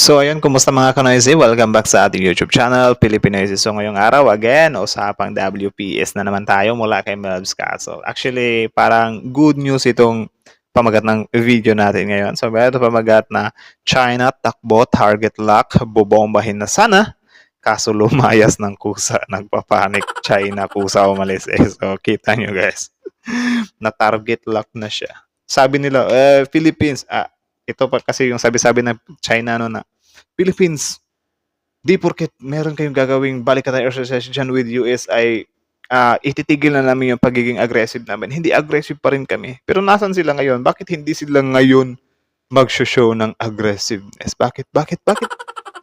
So ayun, kumusta mga kanoisy? Welcome back sa ating YouTube channel, Pilipinoisy. So ngayong araw, again, usapang WPS na naman tayo mula kay Melvs Castle. Actually, parang good news itong pamagat ng video natin ngayon. So meron pamagat na China, takbo, target lock, bobombahin na sana. Kaso lumayas ng kusa, nagpapanik. China, kusa umalis eh. So kita nyo guys, na target lock na siya. Sabi nila, Philippines, ito pa kasi yung sabi-sabi ng China no na Philippines, di porket meron kayong gagawing balikatan exercise dyan with US ay ititigil na namin yung pagiging aggressive namin. Hindi aggressive pa rin kami. Pero nasan sila ngayon? Bakit hindi sila ngayon mag-show ng aggressiveness? Bakit?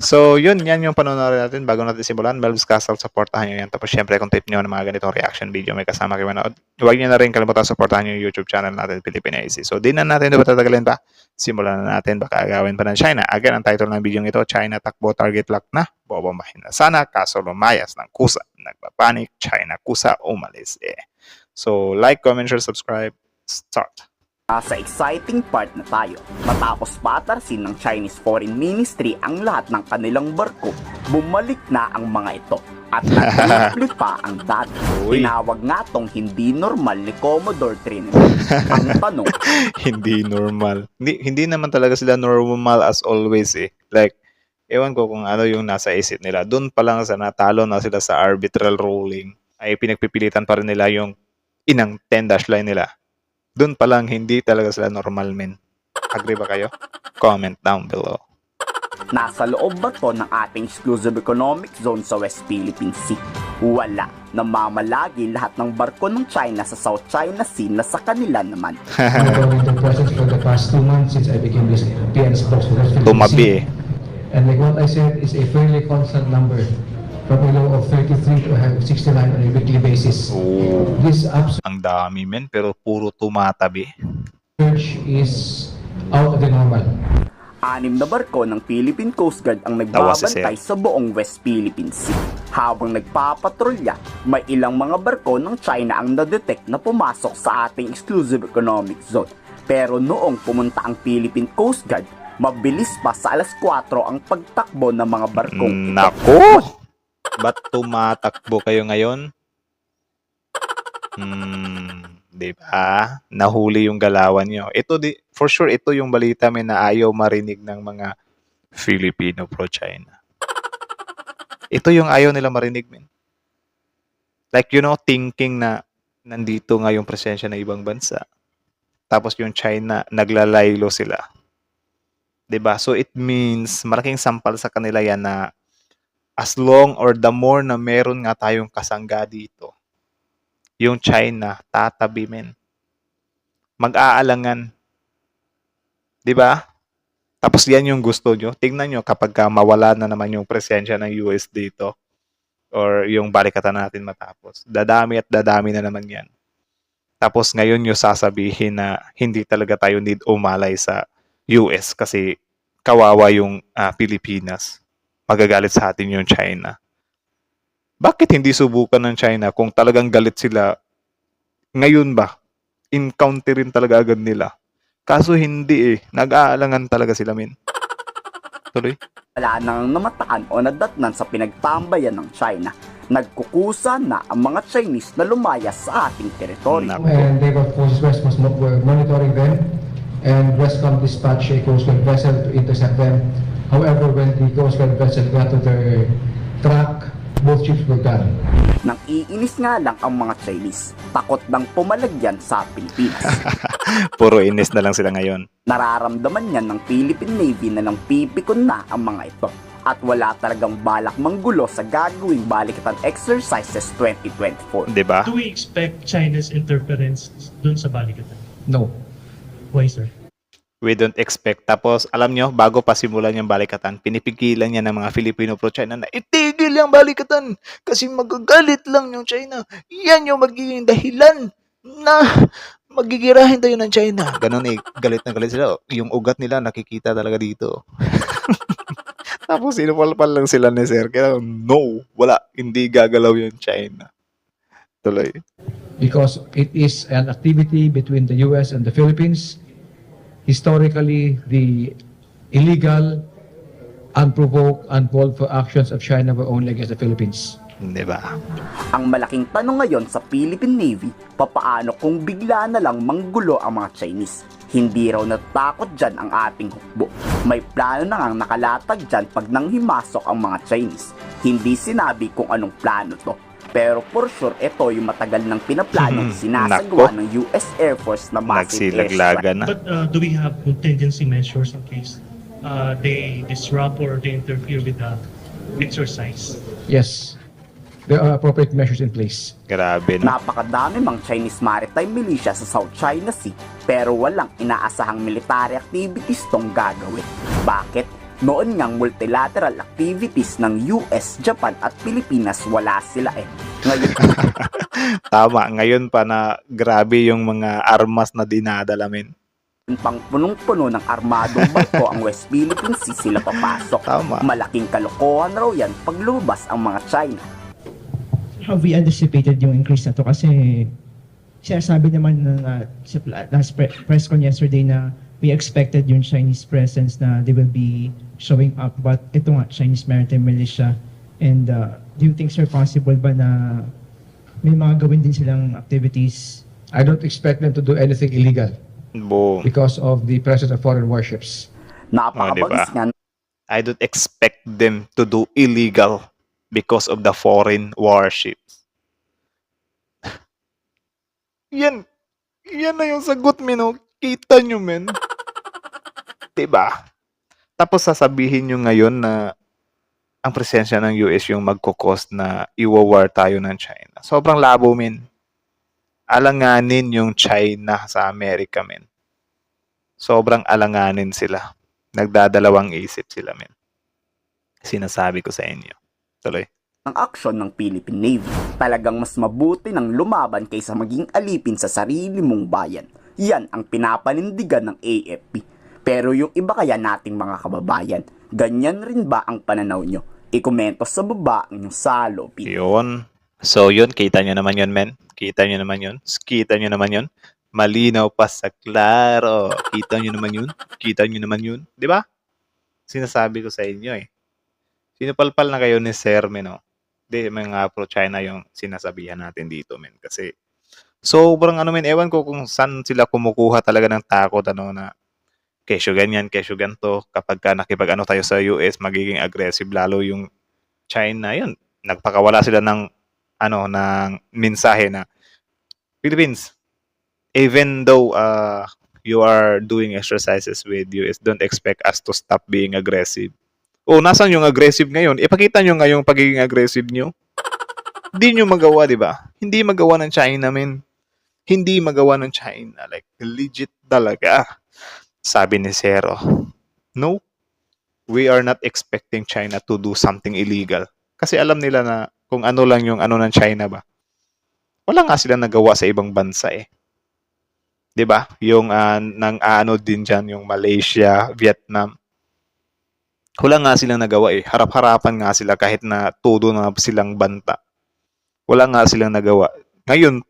So, yan yung panonood natin bago natin simulan. Melvs Castle, supportahan nyo yan. Tapos, syempre, kung tip nyo ng mga ganitong reaction video, may kasama kayo manood. Huwag nyo na rin kalimutan supportahan yung YouTube channel natin, Pilipinoisy. So, di na natin ito patatagalin pa. Simulan na natin, baka agawin pa ng China. Again, ang title ng video ito, China takbo, target lock na, bobombahin na sana, kaso lumayas ng kusa. Nagpapanik, China kusa, umalis eh. So, like, comment, share, subscribe, start. Sa exciting part na tayo. Matapos patarsin ng Chinese Foreign Ministry ang lahat ng kanilang barko, bumalik na ang mga ito at nagtulipli pa ang dati. Tinawag nga tong hindi normal ni Commodore Trinidad. Ang tanong, hindi normal. Hindi naman talaga sila normal as always eh. Like, ewan ko kung ano yung nasa isip nila. Doon pa lang sa natalo na sila sa arbitral ruling, ay pinagpipilitan pa rin nila yung inang 10-dash line nila. Doon pa lang, hindi talaga sila normal, men. Agree ba kayo? Comment down below. nasa loob ba to ng ating exclusive economic zone sa West Philippine Sea? Wala. Namamalagi lahat ng barko ng China sa South China Sea na sa kanila naman. The presence for the past 2 months since I became this PN spokesperson. Tumabi eh. And like what I said, is a fairly constant number. From a low of 33 to 69 on a weekly basis. Oh. This absolute Ang dami, men, pero puro tumatabi. surge is out of the normal. 6 na barko ng Philippine Coast Guard ang nagbabantay sa buong West Philippine Sea. Habang nagpapatrolya, may ilang mga barko ng China ang na-detect na pumasok sa ating exclusive economic zone. Pero noong pumunta ang Philippine Coast Guard, mabilis pa sa alas 4 ang pagtakbo ng mga barkong ito. Nako! Ba't tumatakbo kayo ngayon? Diba? Nahuli yung galawan nyo. Ito for sure, ito yung balita may na ayaw marinig ng mga Filipino pro-China. Ito yung ayaw nila marinig, men. Like, thinking na nandito nga yung presensya ng ibang bansa. Tapos yung China, naglalaylo sila. Diba? So, it means, malaking sampal sa kanila yan na as long or the more na meron nga tayong kasangga dito, yung China, tatabi, men. Mag-aalangan. Diba? Tapos yan yung gusto nyo. Tingnan nyo kapag mawala na naman yung presensya ng US dito or yung balikatan natin matapos. Dadami at dadami na naman yan. Tapos ngayon nyo sasabihin na hindi talaga tayo need umalay sa US kasi kawawa yung Pilipinas. Magagalit sa atin yung China. Bakit hindi subukan ng China kung talagang galit sila ngayon ba? Encounterin talaga agad nila. Kaso hindi eh. Nag-aalangan talaga sila, men. Tuloy. Wala nang namataan o nadatnan sa pinagtambayan ng China. Nagkukusa na ang mga Chinese na lumayas sa ating teritoryo. And Naval Forces West were monitoring them, and Westcom dispatched a Coast Guard vessel to intercept them. However, when the Coast Guard vessel got to their track, both ships were gone. Nang iinis nga lang ang mga Chinese, takot nang pumalagyan sa Pilipinas. Puro inis na lang sila ngayon. Nararamdaman yan ng Philippine Navy na nang pipikon na ang mga ito. At wala talagang balak manggulo sa gagawing balikatan exercises 2024. Diba? Do we expect China's interference dun sa balikatan? No. Why, sir? We don't expect. Tapos, alam nyo, bago pa simulan yung balikatan, pinipigilan niya ng mga Filipino pro-China na itigil yung balikatan kasi magagalit lang yung China. Yan yung magiging dahilan na magigirahin tayo ng China. Ganon eh, galit na galit sila. Yung ugat nila nakikita talaga dito. Tapos, sinupalpal lang sila ni Sir. Kaya, no, wala. Hindi gagalaw yung China. Tuloy. Because it is an activity between the US and the Philippines. Historically, the illegal unprovoked, uncalled for actions of China were only against the Philippines. Di ba? Ang malaking tanong ngayon sa Philippine Navy, papaano kung bigla na lang manggulo ang mga Chinese? Hindi raw natatakot dyan ang ating hukbo. May plano na ngang nakalatag dyan pag nang himasok ang mga Chinese. Hindi sinabi kung anong plano to. Pero for sure, ito yung matagal ng pinaplanong sinasagawa ng US Air Force na massive airstrike. Nagsilaglagan na. But do we have contingency measures in case they disrupt or they interfere with the exercise? Yes, there are appropriate measures in place. Grabe na. Napakadami mang Chinese maritime militia sa South China Sea pero walang inaasahang military activities tong gagawin. Bakit? Noon ngang multilateral activities ng US, Japan at Pilipinas wala sila eh. Ngayon Tama, ngayon pa na grabe yung mga armas na dinadalamin. pang punong-puno ng armadong barko ang West Philippine Sea sila papasok. Tama. Malaking kalokohan raw yan pag lumabas ang mga China. Have we anticipated yung increase na to? Kasi sinasabi naman na sa last press con yesterday na we expected yung Chinese presence na they will be showing up. But ito nga, Chinese Maritime Militia. And do you think, sir, possible ba na may mga gawin din silang activities? I don't expect them to do anything illegal Boom. because of the presence of foreign warships. Napakabagis diba? nga I don't expect them to do illegal because of the foreign warships. Yan na yung sagot, Mino. Kita nyo, men. Diba? Tapos sasabihin nyo ngayon na ang presensya ng US yung magkukos na iwa-war tayo ng China. Sobrang labo, men. Alanganin yung China sa Amerika, men. Sobrang alanganin sila. Nagdadalawang isip sila, men. Sinasabi ko sa inyo. Tuloy. ang aksyon ng Philippine Navy. Talagang mas mabuti ng lumaban kaysa maging alipin sa sarili mong bayan. Yan ang pinapanindigan ng AFP. Pero yung iba kaya nating mga kababayan, ganyan rin ba ang pananaw nyo? Ikomento sa baba ang inyong salopin. Yun. So yun, kita nyo naman yun, men. Kita nyo naman yun. Kita nyo naman yun. Malinaw pa sa klaro. Kita nyo naman yun. Kita nyo naman yun. Di ba? Sinasabi ko sa inyo eh. Sinupalpal na kayo ni Sir, men, no? Di, mga pro-China yung sinasabihan natin dito, men. Kasi sobrang men, ewan ko kung saan sila kumukuha talaga ng takot, na kesyo ganyan, kesyo ganto. Kapag ka tayo sa US, magiging aggressive lalo yung China. Yun, nagpakawala sila ng ng mensahe na Philippines, even though you are doing exercises with US, don't expect us to stop being aggressive. Nasaan yung aggressive ngayon? Ipakita nyo nga yung pagiging aggressive nyo. Hindi nyo magawa, di ba? Hindi magawa ng China, men. Hindi magawa ng China. Like, legit talaga. Sabi ni Zero, no, we are not expecting China to do something illegal. Kasi alam nila na kung ano lang yung ng China ba. Wala nga silang nagawa sa ibang bansa eh. 'Di ba? Yung din diyan yung Malaysia, Vietnam. Wala nga silang nagawa eh. Harap-harapan nga sila kahit na todo na silang banta. Wala nga silang nagawa. Ngayon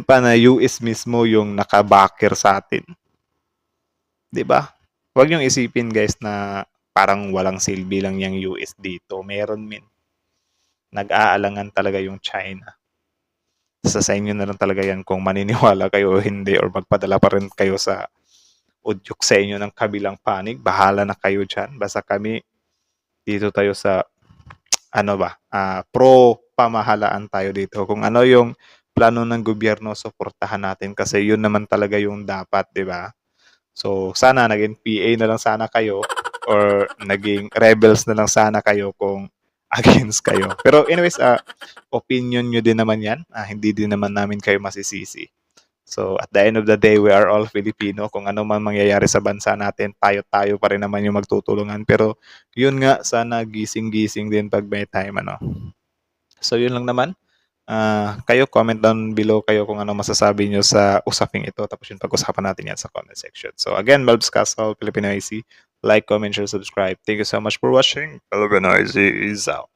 pa na US mismo yung nakabakir sa atin. 'Di ba? Huwag niyong isipin guys na parang walang silbi lang yung US dito. Meron min. Nag-aalangan talaga yung China. Sa inyo na lang talaga yan kung maniniwala kayo o hindi or magpadala pa rin kayo sa udyok sa inyo ng kabilang panig. Bahala na kayo dyan. Basta kami dito tayo sa pro pamahalaan tayo dito. Kung ano yung plano ng gobyerno, suportahan natin kasi yun naman talaga yung dapat, di ba? So, sana naging PA na lang sana kayo or naging rebels na lang sana kayo kung against kayo. Pero anyways, opinion nyo din naman yan. Hindi din naman namin kayo masisisi. So, at the end of the day, we are all Filipino. Kung ano man mangyayari sa bansa natin, tayo pa rin naman yung magtutulungan. Pero, yun nga, sana gising-gising din pag may time, So, yun lang naman. Kayo, comment down below kayo kung ano masasabi nyo sa usaping ito. Tapos yung pag-usapan natin yan sa comment section. So, again, Malbs Castle, Filipino IC. Like, comment, share, subscribe. Thank you so much for watching. Filipino IC is out.